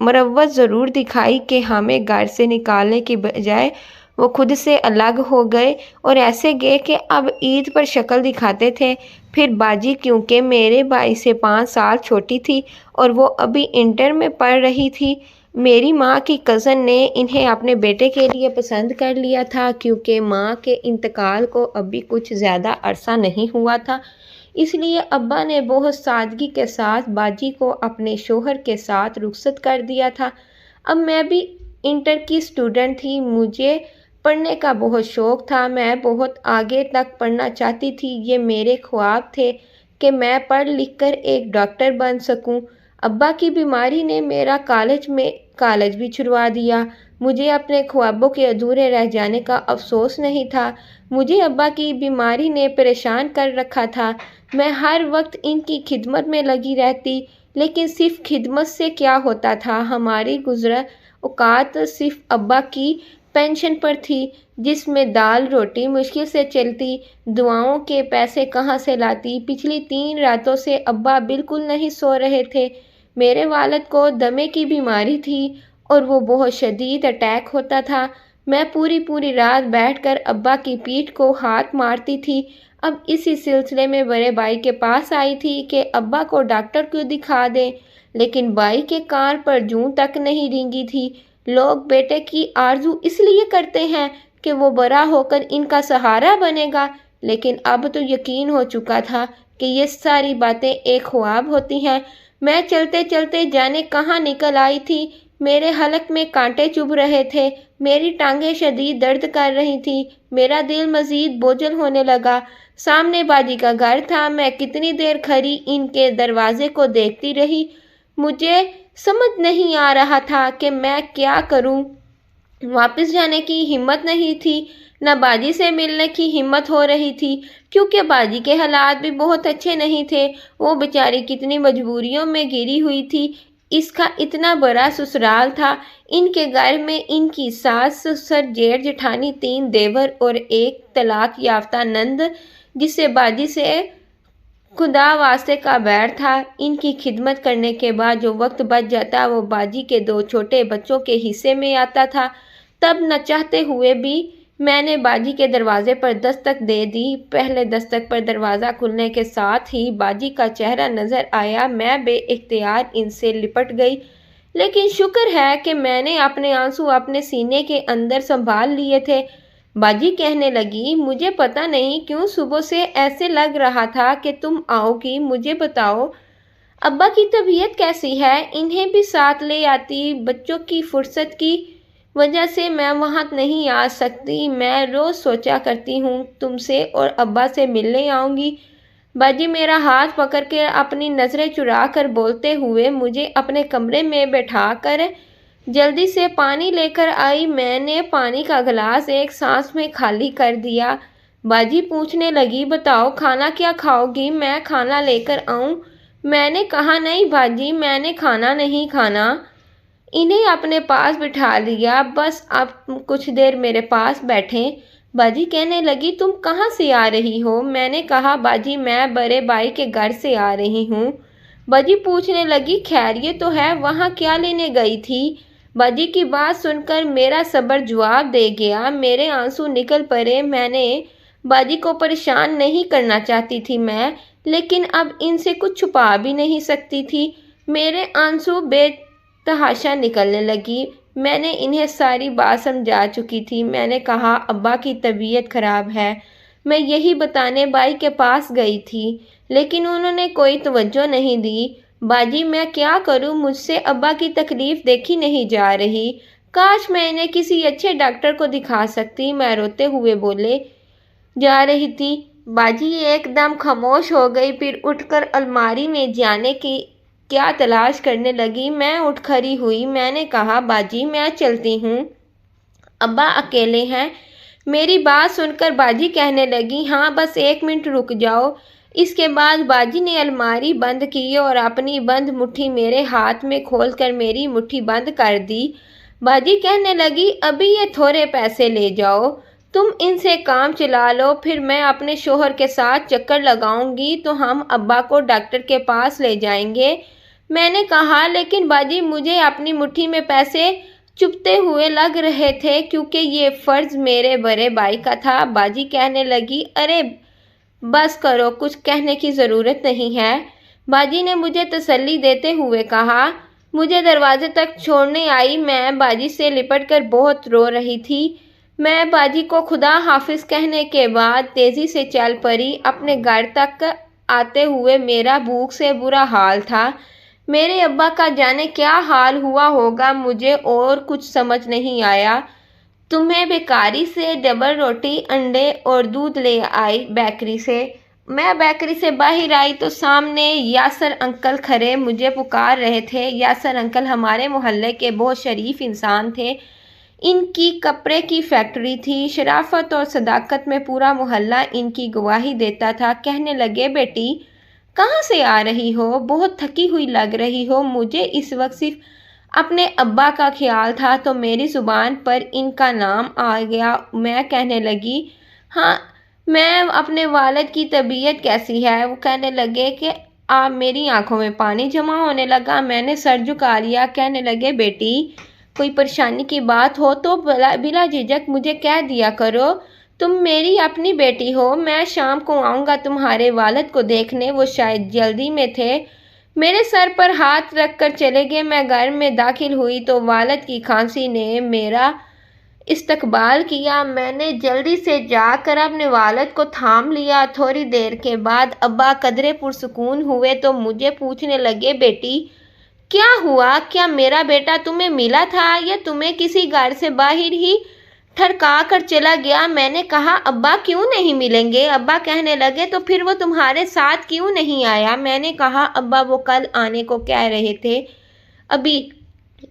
مروت ضرور دکھائی کہ ہمیں گھر سے نکالنے کی بجائے وہ خود سے الگ ہو گئے اور ایسے گئے کہ اب عید پر شکل دکھاتے تھے۔ پھر باجی کیونکہ میرے بھائی سے 5 سال چھوٹی تھی اور وہ ابھی انٹر میں پڑھ رہی تھی، میری ماں کی کزن نے انہیں اپنے بیٹے کے لیے پسند کر لیا تھا۔ کیونکہ ماں کے انتقال کو ابھی کچھ زیادہ عرصہ نہیں ہوا تھا، اس لیے ابا نے بہت سادگی کے ساتھ باجی کو اپنے شوہر کے ساتھ رخصت کر دیا تھا۔ اب میں بھی انٹر کی اسٹوڈنٹ تھی، مجھے پڑھنے کا بہت شوق تھا، میں بہت آگے تک پڑھنا چاہتی تھی۔ یہ میرے خواب تھے کہ میں پڑھ لکھ کر ایک ڈاکٹر بن سکوں۔ ابا کی بیماری نے میرا کالج بھی چھڑوا دیا۔ مجھے اپنے خوابوں کے ادھورے رہ جانے کا افسوس نہیں تھا۔ مجھے ابا کی بیماری نے پریشان کر رکھا تھا۔ میں ہر وقت ان کی خدمت میں لگی رہتی، لیکن صرف خدمت سے کیا ہوتا تھا، ہماری گزرا اوقات صرف ابا کی پینشن پر تھی، جس میں دال روٹی مشکل سے چلتی، دواؤں کے پیسے کہاں سے لاتی۔ پچھلی 3 راتوں سے ابا بالکل نہیں سو رہے تھے۔ میرے والد کو دمے کی بیماری تھی اور وہ بہت شدید اٹیک ہوتا تھا۔ میں پوری رات بیٹھ کر ابا کی پیٹھ کو ہاتھ مارتی تھی۔ اب اسی سلسلے میں بڑے بھائی کے پاس آئی تھی کہ ابا کو ڈاکٹر کو دکھا دیں، لیکن بھائی کے کان پر جوں تک نہیں رینگی تھی۔ لوگ بیٹے کی آرزو اس لیے کرتے ہیں کہ وہ بڑا ہو کر ان کا سہارا بنے گا، لیکن اب تو یقین ہو چکا تھا کہ یہ ساری باتیں ایک خواب ہوتی ہیں۔ میں چلتے چلتے جانے کہاں نکل آئی تھی، میرے حلق میں کانٹے چبھ رہے تھے، میری ٹانگیں شدید درد کر رہی تھیں، میرا دل مزید بوجھل ہونے لگا۔ سامنے باجی کا گھر تھا، میں کتنی دیر کھڑی ان کے دروازے کو دیکھتی رہی۔ مجھے سمجھ نہیں آ رہا تھا کہ میں کیا کروں۔ واپس جانے کی ہمت نہیں تھی، نہ باجی سے ملنے کی ہمت ہو رہی تھی، کیونکہ باجی کے حالات بھی بہت اچھے نہیں تھے۔ وہ بیچاری کتنی مجبوریوں میں گھری ہوئی تھی۔ اس کا اتنا بڑا سسرال تھا، ان کے گھر میں ان کی ساس، سسر، جیٹھ جیٹھانی، 3 دیور اور ایک طلاق یافتہ نند، جس سے باجی سے خدا واسطے کا بیر تھا۔ ان کی خدمت کرنے کے بعد جو وقت بچ جاتا وہ باجی کے 2 چھوٹے بچوں کے حصے میں آتا تھا۔ تب نہ چاہتے ہوئے بھی میں نے باجی کے دروازے پر دستک دے دی۔ پہلے دستک پر دروازہ کھلنے کے ساتھ ہی باجی کا چہرہ نظر آیا۔ میں بے اختیار ان سے لپٹ گئی، لیکن شکر ہے کہ میں نے اپنے آنسو اپنے سینے کے اندر سنبھال لیے تھے۔ باجی کہنے لگی، مجھے پتہ نہیں کیوں صبح سے ایسے لگ رہا تھا کہ تم آؤ گی۔ مجھے بتاؤ ابا کی طبیعت کیسی ہے، انہیں بھی ساتھ لے آتی۔ بچوں کی فرصت کی وجہ سے میں وہاں نہیں آ سکتی۔ میں روز سوچا کرتی ہوں تم سے اور ابا سے ملنے آؤں گی۔ باجی میرا ہاتھ پکڑ کے اپنی نظریں چرا کر بولتے ہوئے مجھے اپنے کمرے میں بٹھا کر جلدی سے پانی لے کر آئی۔ میں نے پانی کا گلاس ایک سانس میں خالی کر دیا۔ باجی پوچھنے لگی، بتاؤ کھانا کیا کھاؤ گی، میں کھانا لے کر آؤں؟ میں نے کہا، نہیں باجی، میں نے کھانا نہیں کھانا۔ انہیں اپنے پاس بٹھا لیا، بس اب کچھ دیر میرے پاس بیٹھیں۔ باجی کہنے لگی، تم کہاں سے آ رہی ہو؟ میں نے کہا، باجی میں بڑے بھائی کے گھر سے آ رہی ہوں۔ باجی پوچھنے لگی، خیریت تو ہے، وہاں کیا لینے گئی تھی؟ باجی کی بات سن کر میرا صبر جواب دے گیا، میرے آنسو نکل پڑے۔ میں نے باجی کو پریشان نہیں کرنا چاہتی تھی لیکن اب ان سے کچھ چھپا بھی نہیں سکتی تھی۔ میرے آنسو بے تحاشا نکلنے لگی۔ میں نے انہیں ساری بات سمجھا چکی تھی۔ میں نے کہا، ابا کی طبیعت خراب ہے۔ میں یہی بتانے بھائی کے پاس گئی تھی، لیکن انہوں نے کوئی توجہ نہیں دی۔ باجی میں کیا کروں، مجھ سے ابا کی تکلیف دیکھی نہیں جا رہی، کاش میں انہیں کسی اچھے ڈاکٹر کو دکھا سکتی، میں روتے ہوئے بولے جا رہی تھی۔ باجی ایک دم خاموش ہو گئی، پھر اٹھ کر الماری میں جانے کی کیا تلاش کرنے لگی۔ میں اٹھ کھڑی ہوئی، میں نے کہا، باجی میں چلتی ہوں، ابا اکیلے ہیں۔ میری بات سن کر باجی کہنے لگی، ہاں بس 1 منٹ رک جاؤ۔ اس کے بعد باجی نے الماری بند کی اور اپنی بند مٹھی میرے ہاتھ میں کھول کر میری مٹھی بند کر دی۔ باجی کہنے لگی، ابھی یہ تھوڑے پیسے لے جاؤ، تم ان سے کام چلا لو، پھر میں اپنے شوہر کے ساتھ چکر لگاؤں گی تو ہم ابا کو ڈاکٹر کے پاس لے جائیں گے۔ میں نے کہا لیکن باجی مجھے اپنی مٹھی میں پیسے چبھتے ہوئے لگ رہے تھے کیونکہ یہ فرض میرے بڑے بھائی کا تھا۔ باجی کہنے لگی، ارے بس کرو، کچھ کہنے کی ضرورت نہیں ہے۔ باجی نے مجھے تسلی دیتے ہوئے کہا۔ مجھے دروازے تک چھوڑنے آئی۔ میں باجی سے لپٹ کر بہت رو رہی تھی۔ میں باجی کو خدا حافظ کہنے کے بعد تیزی سے چل پڑی۔ اپنے گھر تک آتے ہوئے میرا بھوک سے برا حال تھا۔ میرے ابا کا جانے کیا حال ہوا ہوگا، مجھے اور کچھ سمجھ نہیں آیا۔ تمہیں بیکاری سے ڈبل روٹی، انڈے اور دودھ لے آئی بیکری سے۔ میں بیکری سے باہر آئی تو سامنے یاسر انکل کھڑے مجھے پکار رہے تھے۔ یاسر انکل ہمارے محلے کے بہت شریف انسان تھے۔ ان کی کپڑے کی فیکٹری تھی۔ شرافت اور صداقت میں پورا محلہ ان کی گواہی دیتا تھا۔ کہنے لگے، بیٹی کہاں سے آ رہی ہو؟ بہت تھکی ہوئی لگ رہی ہو۔ مجھے اس وقت صرف اپنے ابا کا خیال تھا تو میری زبان پر ان کا نام آ گیا۔ میں کہنے لگی، ہاں میں اپنے والد کی طبیعت کیسی ہے؟ وہ کہنے لگے کہ میری آنکھوں میں پانی جمع ہونے لگا۔ میں نے سر جھکا لیا۔ کہنے لگے، بیٹی کوئی پریشانی کی بات ہو تو بلا جھجک مجھے کہہ دیا کرو۔ تم میری اپنی بیٹی ہو۔ میں شام کو آؤں گا تمہارے والد کو دیکھنے، وہ شاید جلدی میں تھے۔ میرے سر پر ہاتھ رکھ کر چلے گئے۔ میں گھر میں داخل ہوئی تو والد کی کھانسی نے میرا استقبال کیا۔ میں نے جلدی سے جا کر اپنے والد کو تھام لیا۔ تھوڑی دیر کے بعد ابا قدرے پرسکون ہوئے تو مجھے پوچھنے لگے، بیٹی کیا ہوا؟ کیا میرا بیٹا تمہیں ملا تھا یا تمہیں کسی گھر سے باہر ہی ٹھڑکا کر چلا گیا؟ میں نے کہا، ابا کیوں نہیں ملیں گے؟ ابا کہنے لگے، تو پھر وہ تمہارے ساتھ کیوں نہیں آیا؟ میں نے کہا، ابا وہ کل آنے کو کہہ رہے تھے، ابھی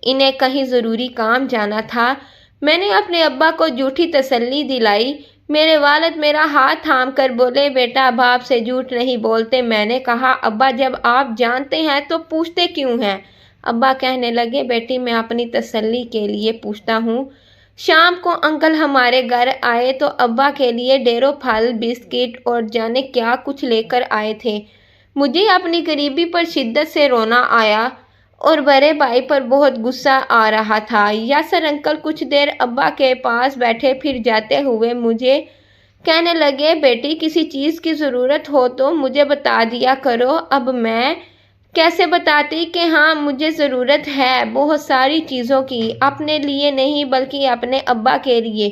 انہیں کہیں ضروری کام جانا تھا۔ میں نے اپنے ابا کو جھوٹی تسلی دلائی۔ میرے والد میرا ہاتھ تھام کر بولے، بیٹا اب آپ سے جھوٹ نہیں بولتے۔ میں نے کہا، ابا جب آپ جانتے ہیں تو پوچھتے کیوں ہیں؟ ابا کہنے لگے، بیٹی میں اپنی تسلی کے لیے پوچھتا ہوں۔ شام کو انکل ہمارے گھر آئے تو ابا کے لیے ڈھیروں پھل، بسکٹ اور جانے کیا کچھ لے کر آئے تھے۔ مجھے اپنی غریبی پر شدت سے رونا آیا اور بڑے بھائی پر بہت غصہ آ رہا تھا۔ یاسر انکل کچھ دیر ابا کے پاس بیٹھے، پھر جاتے ہوئے مجھے کہنے لگے، بیٹی کسی چیز کی ضرورت ہو تو مجھے بتا دیا کرو۔ اب میں کیسے بتاتی کہ ہاں مجھے ضرورت ہے بہت ساری چیزوں کی، اپنے لیے نہیں بلکہ اپنے ابا کے لیے۔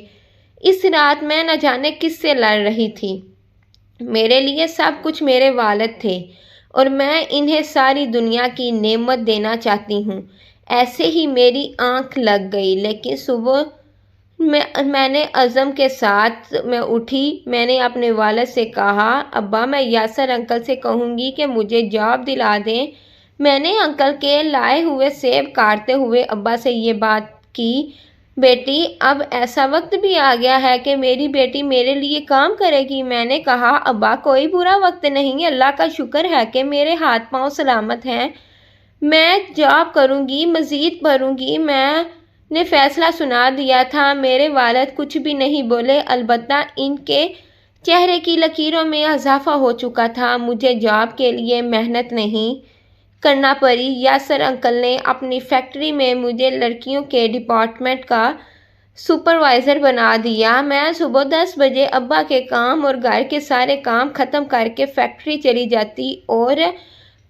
اس رات میں نہ جانے کس سے لڑ رہی تھی۔ میرے لیے سب کچھ میرے والد تھے اور میں انہیں ساری دنیا کی نعمت دینا چاہتی ہوں۔ ایسے ہی میری آنکھ لگ گئی، لیکن صبح میں نے عزم کے ساتھ میں اٹھی۔ میں نے اپنے والد سے کہا، ابا میں یاسر انکل سے کہوں گی کہ مجھے جاب دلا دیں۔ میں نے انکل کے لائے ہوئے سیب کاٹتے ہوئے ابا سے یہ بات کی۔ بیٹی اب ایسا وقت بھی آ گیا ہے کہ میری بیٹی میرے لیے کام کرے گی۔ میں نے کہا، ابا کوئی برا وقت نہیں، اللہ کا شکر ہے کہ میرے ہاتھ پاؤں سلامت ہیں۔ میں جاب کروں گی، مزید پڑھوں گی۔ میں نے فیصلہ سنا دیا تھا۔ میرے والد کچھ بھی نہیں بولے، البتہ ان کے چہرے کی لکیروں میں اضافہ ہو چکا تھا۔ مجھے جاب کے لیے محنت نہیں کرنا پڑی۔ یاسر انکل نے اپنی فیکٹری میں مجھے لڑکیوں کے ڈپارٹمنٹ کا سپروائزر بنا دیا۔ میں صبح 10 بجے ابا کے کام اور گھر کے سارے کام ختم کر کے فیکٹری چلی جاتی اور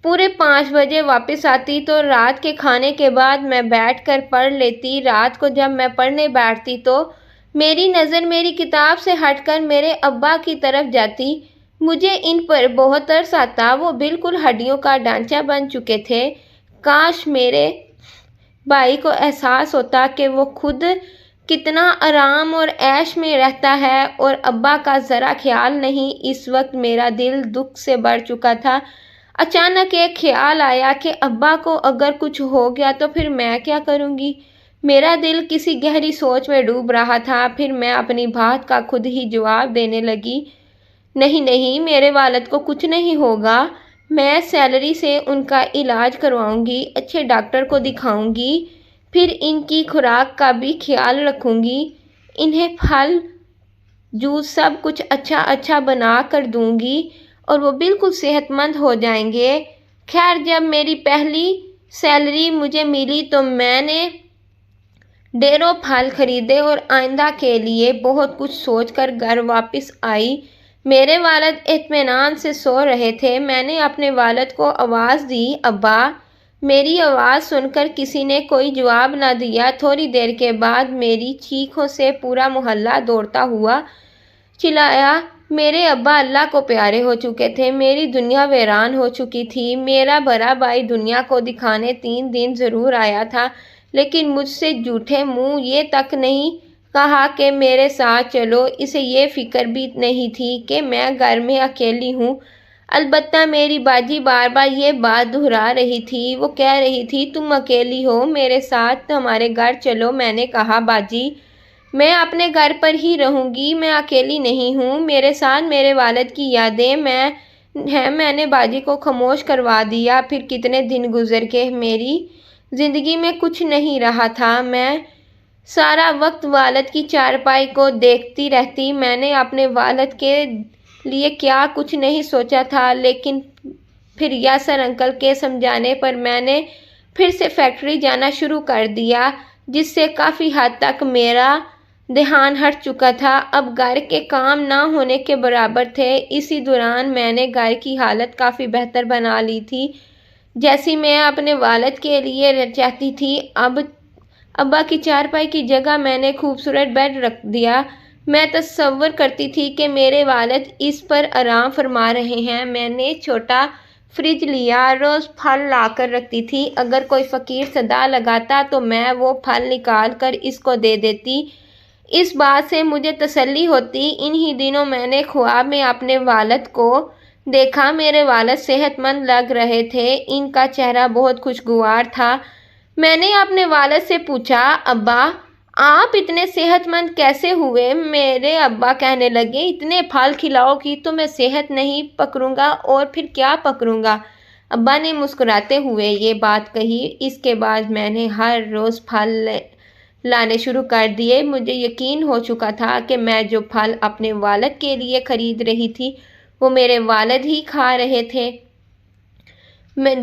پورے 5 بجے واپس آتی تو رات کے کھانے کے بعد میں بیٹھ کر پڑھ لیتی۔ رات کو جب میں پڑھنے بیٹھتی تو میری نظر میری کتاب سے ہٹ کر میرے ابا کی طرف جاتی۔ مجھے ان پر بہت ترس آتا، وہ بالکل ہڈیوں کا ڈھانچہ بن چکے تھے۔ کاش میرے بھائی کو احساس ہوتا کہ وہ خود کتنا آرام اور عیش میں رہتا ہے اور ابا کا ذرا خیال نہیں۔ اس وقت میرا دل دکھ سے بھر چکا تھا۔ اچانک ایک خیال آیا کہ ابا کو اگر کچھ ہو گیا تو پھر میں کیا کروں گی؟ میرا دل کسی گہری سوچ میں ڈوب رہا تھا۔ پھر میں اپنی بات کا خود ہی جواب دینے لگی، نہیں نہیں میرے والد کو کچھ نہیں ہوگا، میں سیلری سے ان کا علاج کرواؤں گی، اچھے ڈاکٹر کو دکھاؤں گی، پھر ان کی خوراک کا بھی خیال رکھوں گی، انہیں پھل جوس سب کچھ اچھا بنا کر دوں گی اور وہ بالکل صحت مند ہو جائیں گے۔ خیر جب میری پہلی سیلری مجھے ملی تو میں نے ڈھیروں پھل خریدے اور آئندہ کے لیے بہت کچھ سوچ کر گھر واپس آئی۔ میرے والد اطمینان سے سو رہے تھے۔ میں نے اپنے والد کو آواز دی، ابا! میری آواز سن کر کسی نے کوئی جواب نہ دیا۔ تھوڑی دیر کے بعد میری چیخوں سے پورا محلہ دوڑتا ہوا چلایا۔ میرے ابا اللہ کو پیارے ہو چکے تھے، میری دنیا ویران ہو چکی تھی۔ میرا بڑا بھائی دنیا کو دکھانے 3 دن ضرور آیا تھا، لیکن مجھ سے جھوٹے منہ یہ تک نہیں کہا کہ میرے ساتھ چلو۔ اسے یہ فکر بھی نہیں تھی کہ میں گھر میں اکیلی ہوں۔ البتہ میری باجی بار بار یہ بات دہرا رہی تھی۔ وہ کہہ رہی تھی، تم اکیلی ہو، میرے ساتھ ہمارے گھر چلو۔ میں نے کہا، باجی میں اپنے گھر پر ہی رہوں گی، میں اکیلی نہیں ہوں، میرے ساتھ میرے والد کی یادیں ہیں۔ میں نے باجی کو خاموش کروا دیا۔ پھر کتنے دن گزر گئے، میری زندگی میں کچھ نہیں رہا تھا۔ میں سارا وقت والد کی چارپائی کو دیکھتی رہتی۔ میں نے اپنے والد کے لیے کیا کچھ نہیں سوچا تھا، لیکن پھر یاسر انکل کے سمجھانے پر میں نے پھر سے فیکٹری جانا شروع کر دیا، جس سے کافی حد تک میرا دھیان ہٹ چکا تھا۔ اب گھر کے کام نہ ہونے کے برابر تھے۔ اسی دوران میں نے گھر کی حالت کافی بہتر بنا لی تھی، جیسی میں اپنے والد کے لیے چاہتی تھی۔ اب ابا کی چارپائی کی جگہ میں نے خوبصورت بیڈ رکھ دیا۔ میں تصور کرتی تھی کہ میرے والد اس پر آرام فرما رہے ہیں۔ میں نے چھوٹا فریج لیا، روز پھل لا کر رکھتی تھی۔ اگر کوئی فقیر صدا لگاتا تو میں وہ پھل نکال کر اس کو دے دیتی۔ اس بات سے مجھے تسلی ہوتی۔ انہی دنوں میں نے خواب میں اپنے والد کو دیکھا۔ میرے والد صحت مند لگ رہے تھے، ان کا چہرہ بہت خوشگوار تھا۔ میں نے اپنے والد سے پوچھا، ابا آپ اتنے صحت مند کیسے ہوئے؟ میرے ابا کہنے لگے، اتنے پھل کھلاؤ گی تو میں صحت نہیں پکڑوں گا اور پھر کیا پکڑوں گا؟ ابا نے مسکراتے ہوئے یہ بات کہی۔ اس کے بعد میں نے ہر روز پھل لانے شروع کر دیے۔ مجھے یقین ہو چکا تھا کہ میں جو پھل اپنے والد کے لیے خرید رہی تھی وہ میرے والد ہی کھا رہے تھے۔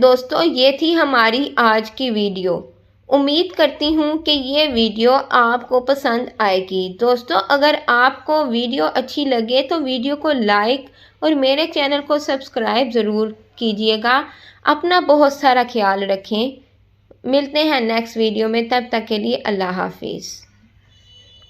دوستو، یہ تھی ہماری آج کی ویڈیو۔ امید کرتی ہوں کہ یہ ویڈیو آپ کو پسند آئے گی۔ دوستو، اگر آپ کو ویڈیو اچھی لگے تو ویڈیو کو لائک اور میرے چینل کو سبسکرائب ضرور کیجیے گا۔ اپنا بہت سارا خیال رکھیں۔ ملتے ہیں نیکسٹ ویڈیو میں، تب تک کے لیے اللہ حافظ۔